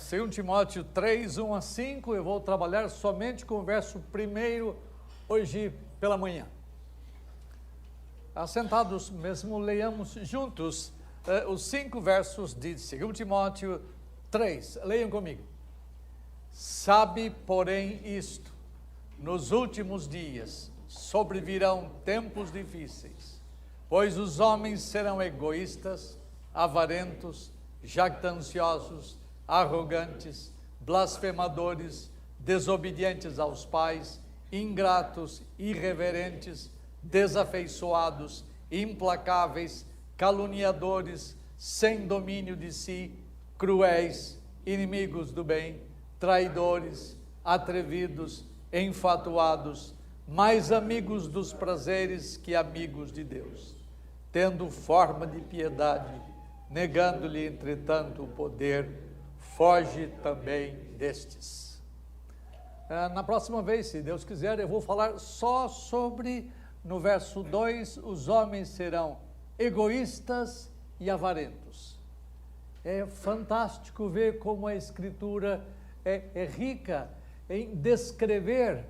2 Timóteo 3, 1 a 5, eu vou trabalhar somente com o verso 1 hoje pela manhã. Assentados mesmo, leiamos juntos os 5 versos de 2 Timóteo 3. Leiam comigo. Sabe, porém, isto, nos últimos dias sobrevirão tempos difíceis, pois os homens serão egoístas, avarentos, jactanciosos, arrogantes, blasfemadores, desobedientes aos pais, ingratos, irreverentes, desafeiçoados, implacáveis, caluniadores, sem domínio de si, cruéis, inimigos do bem, traidores, atrevidos, enfatuados, mais amigos dos prazeres que amigos de Deus, tendo forma de piedade, negando-lhe, entretanto, o poder. Foge também destes. Na próxima vez, se Deus quiser, eu vou falar só sobre, no verso 2, os homens serão egoístas e avarentos. É fantástico ver como a Escritura é rica em descrever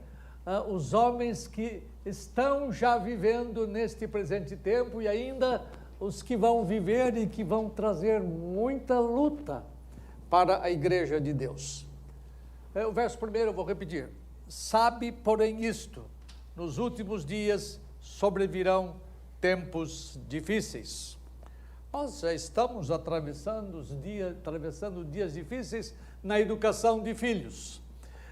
os homens que estão já vivendo neste presente tempo e ainda os que vão viver e que vão trazer muita luta para a igreja de Deus. O verso 1 eu vou repetir. Sabe, porém, isto, nos últimos dias sobrevirão tempos difíceis. Nós já estamos atravessando dias difíceis na educação de filhos.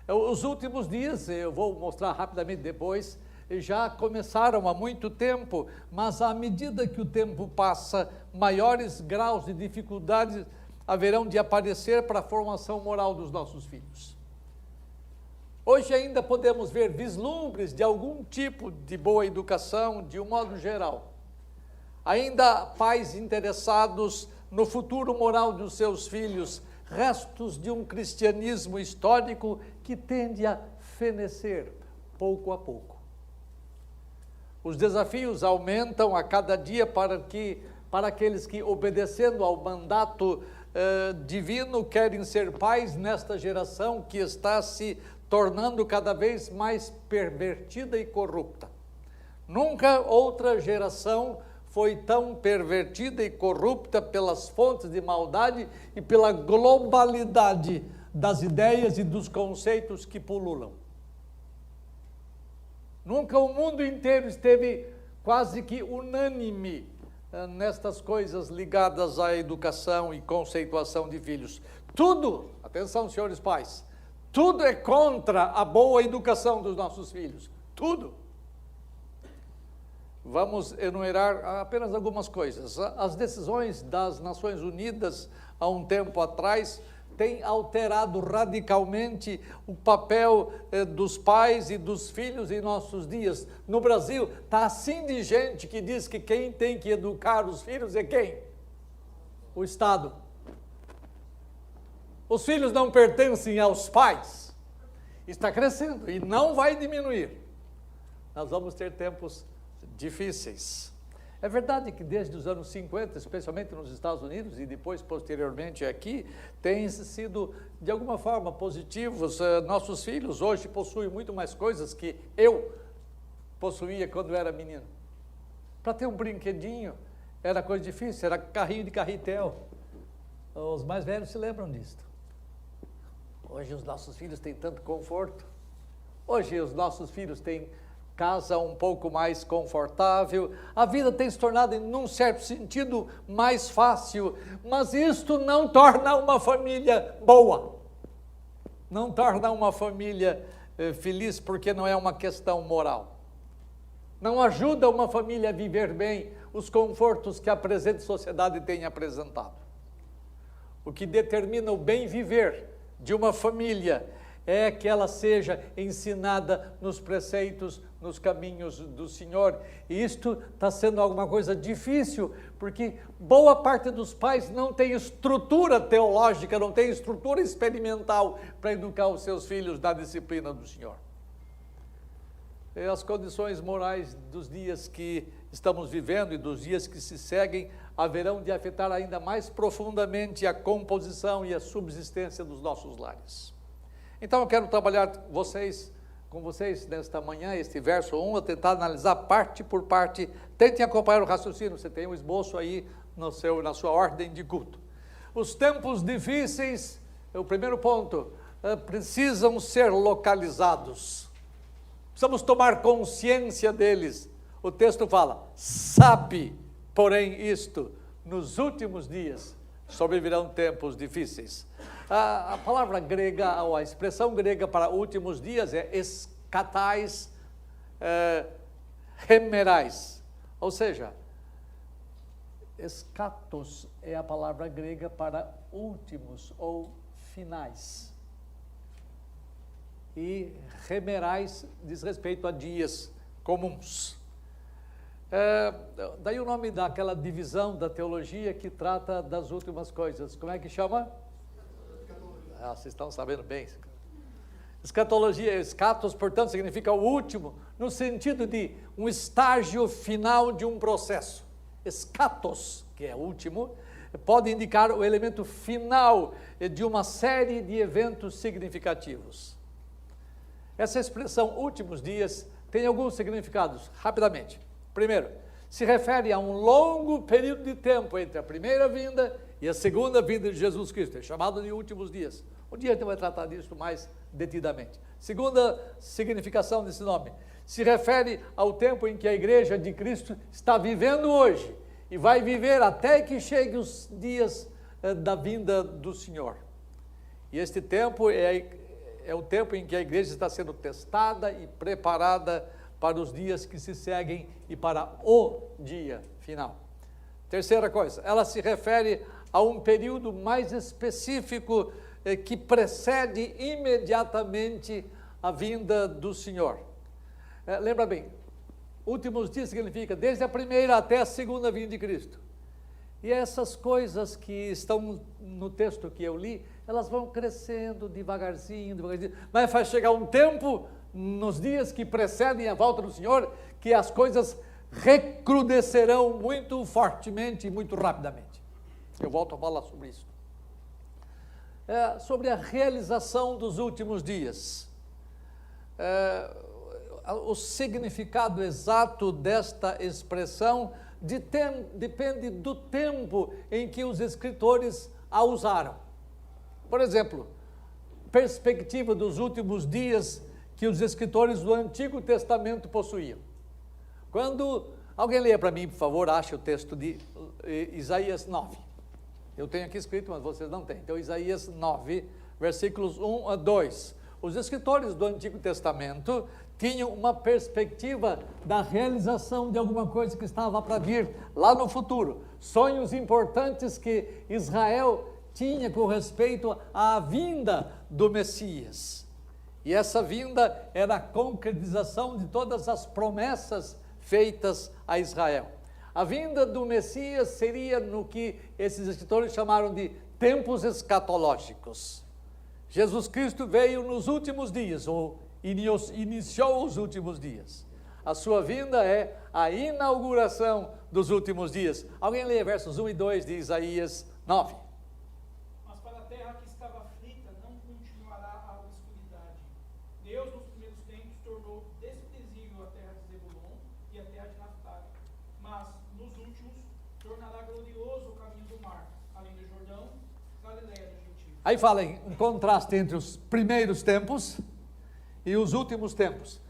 Os últimos dias, eu vou mostrar rapidamente depois, já começaram há muito tempo, mas à medida que o tempo passa, maiores graus de dificuldades haverão de aparecer para a formação moral dos nossos filhos. Hoje ainda podemos ver vislumbres de algum tipo de boa educação, de um modo geral. Ainda pais interessados no futuro moral dos seus filhos, restos de um cristianismo histórico que tende a fenecer pouco a pouco. Os desafios aumentam a cada dia para aqueles que, obedecendo ao mandato divino, querem ser pais nesta geração que está se tornando cada vez mais pervertida e corrupta. Nunca outra geração foi tão pervertida e corrupta pelas fontes de maldade e pela globalidade das ideias e dos conceitos que pululam. Nunca o mundo inteiro esteve quase que unânime nestas coisas ligadas à educação e conceituação de filhos. Tudo, atenção senhores pais, tudo é contra a boa educação dos nossos filhos, tudo. Vamos enumerar apenas algumas coisas. As decisões das Nações Unidas, há um tempo atrás, têm alterado radicalmente o papel dos pais e dos filhos em nossos dias. No Brasil, está assim de gente que diz que quem tem que educar os filhos é quem? O Estado. Os filhos não pertencem aos pais. Está crescendo e não vai diminuir. Nós vamos ter tempos difíceis. É verdade que desde os anos 50, especialmente nos Estados Unidos e depois posteriormente aqui, têm sido de alguma forma positivos. Nossos filhos hoje possuem muito mais coisas que eu possuía quando era menino. Para ter um brinquedinho era coisa difícil, era carrinho de carretel. Os mais velhos se lembram disso. Hoje os nossos filhos têm tanto conforto. Hoje os nossos filhos têm casa um pouco mais confortável, a vida tem se tornado, num certo sentido, mais fácil, mas isto não torna uma família boa, não torna uma família feliz, porque não é uma questão moral. Não ajuda uma família a viver bem os confortos que a presente sociedade tem apresentado. O que determina o bem viver de uma família é que ela seja ensinada nos preceitos, nos caminhos do Senhor. E isto está sendo alguma coisa difícil, porque boa parte dos pais não tem estrutura teológica, não tem estrutura experimental para educar os seus filhos na disciplina do Senhor. As condições morais dos dias que estamos vivendo e dos dias que se seguem haverão de afetar ainda mais profundamente a composição e a subsistência dos nossos lares. Então eu quero trabalhar com vocês nesta manhã, este verso 1, a tentar analisar parte por parte. Tentem acompanhar o raciocínio, você tem um esboço aí na sua ordem de culto. Os tempos difíceis, o primeiro ponto, precisam ser localizados. Precisamos tomar consciência deles. O texto fala, sabe, porém, isto, nos últimos dias sobrevirão tempos difíceis. A palavra grega, ou a expressão grega para últimos dias é escatais hemerais, ou seja, escatos é a palavra grega para últimos ou finais. E hemerais diz respeito a dias comuns. Daí o nome daquela divisão da teologia que trata das últimas coisas. Como é que chama? Vocês estão sabendo bem. Escatologia, escatos, portanto, significa o último, no sentido de um estágio final de um processo. Escatos, que é último, pode indicar o elemento final de uma série de eventos significativos. Essa expressão últimos dias tem alguns significados, rapidamente. Primeiro, se refere a um longo período de tempo entre a primeira vinda e a segunda vinda de Jesus Cristo, é chamado de últimos dias. Um dia a gente vai tratar disso mais detidamente. Segunda significação desse nome, se refere ao tempo em que a igreja de Cristo está vivendo hoje e vai viver até que chegue os dias da vinda do Senhor. E este tempo é o tempo em que a igreja está sendo testada e preparada para os dias que se seguem e para o dia final. Terceira coisa, ela se refere a um período mais específico que precede imediatamente a vinda do Senhor. Lembra bem, últimos dias significa desde a primeira até a segunda vinda de Cristo. E essas coisas que estão no texto que eu li, elas vão crescendo devagarzinho, mas vai chegar um tempo, nos dias que precedem a volta do Senhor, que as coisas recrudescerão muito fortemente e muito rapidamente. Eu volto a falar sobre isso. Sobre a realização dos últimos dias. O significado exato desta expressão depende do tempo em que os escritores a usaram. Por exemplo, perspectiva dos últimos dias que os escritores do Antigo Testamento possuíam. Quando alguém leia para mim, por favor, ache o texto de Isaías 9. Eu tenho aqui escrito, mas vocês não têm. Então, Isaías 9, versículos 1 a 2. Os escritores do Antigo Testamento tinham uma perspectiva da realização de alguma coisa que estava para vir lá no futuro. Sonhos importantes que Israel tinha com respeito à vinda do Messias. E essa vinda era a concretização de todas as promessas feitas a Israel. A vinda do Messias seria no que esses escritores chamaram de tempos escatológicos. Jesus Cristo veio nos últimos dias, ou iniciou os últimos dias. A sua vinda é a inauguração dos últimos dias. Alguém lê versos 1 e 2 de Isaías 9. Mas para a terra que estava aflita não continuará a obscuridade. Deus, nos primeiros tempos, tornou desprezível a terra de Zebulon e a terra de Naftali. Mas, nos últimos, tornará glorioso o caminho do mar, além do Jordão, Galileia dos gentios. Aí fala um contraste entre os primeiros tempos e os últimos tempos.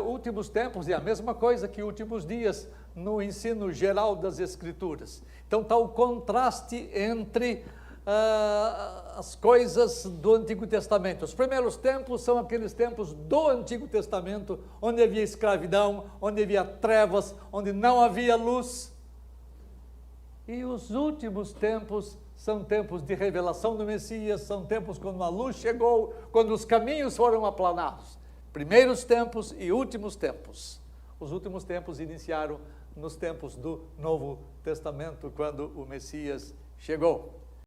Últimos tempos é a mesma coisa que últimos dias no ensino geral das Escrituras. Então está o contraste entre as coisas do Antigo Testamento. Os primeiros tempos são aqueles tempos do Antigo Testamento, onde havia escravidão, onde havia trevas, onde não havia luz. E os últimos tempos são tempos de revelação do Messias, são tempos quando a luz chegou, quando os caminhos foram aplanados. Primeiros tempos e últimos tempos. Os últimos tempos iniciaram nos tempos do Novo Testamento, quando o Messias chegou.